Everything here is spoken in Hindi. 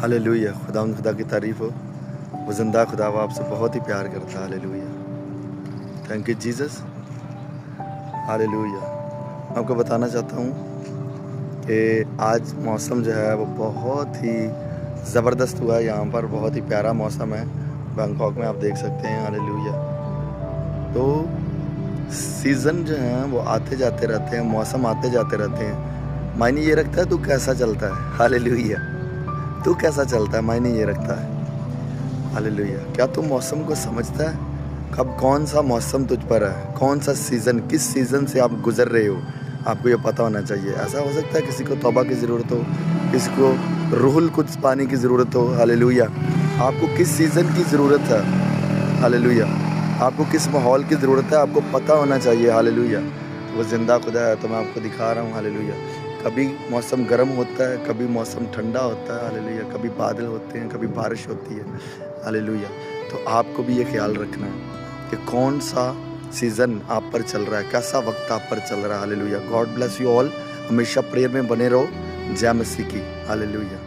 हालेलुया। खुदा की तारीफ हो। वो जिंदा खुदा वो आपसे बहुत ही प्यार करता है। Hallelujah. Thank you Jesus. Hallelujah. मैं आपको बताना चाहता हूँ कि आज मौसम जो है वो बहुत ही ज़बरदस्त हुआ है। यहाँ पर बहुत ही प्यारा मौसम है बैंकॉक में, आप देख सकते हैं। हालेलुया। तो सीज़न जो हैं वो आते जाते रहते हैं, मौसम आते जाते रहते हैं। मायने ये रखता है तू कैसा चलता है। हालेलुया। तू कैसा चलता है मायने ये रखता है। हालेलुया। क्या तू मौसम को समझता है? कब कौन सा मौसम तुझ पर है, कौन सा सीज़न, किस सीज़न से आप गुजर रहे हो, आपको ये पता होना चाहिए। ऐसा हो सकता है किसी को तौबा की ज़रूरत हो, किसी को रूहुल कुद्स पाने की ज़रूरत हो। हालेलुया। आपको किस सीज़न की ज़रूरत है। हालेलुया। आपको किस माहौल की ज़रूरत है, आपको पता होना चाहिए। हालेलुया। वो ज़िंदा खुदा है, तो मैं आपको दिखा रहा हूँ। हालेलुया। कभी मौसम गर्म होता है, कभी मौसम ठंडा होता है। हालेलुया। कभी बादल होते हैं, कभी बारिश होती है। हालेलुया। तो आपको भी ये ख्याल रखना है कि कौन सा सीज़न आप पर चल रहा है, कैसा वक्त आप पर चल रहा है। Hallelujah. God bless you all. हमेशा प्रेयर में बने रहो। जय मसीह की। हालेलुया।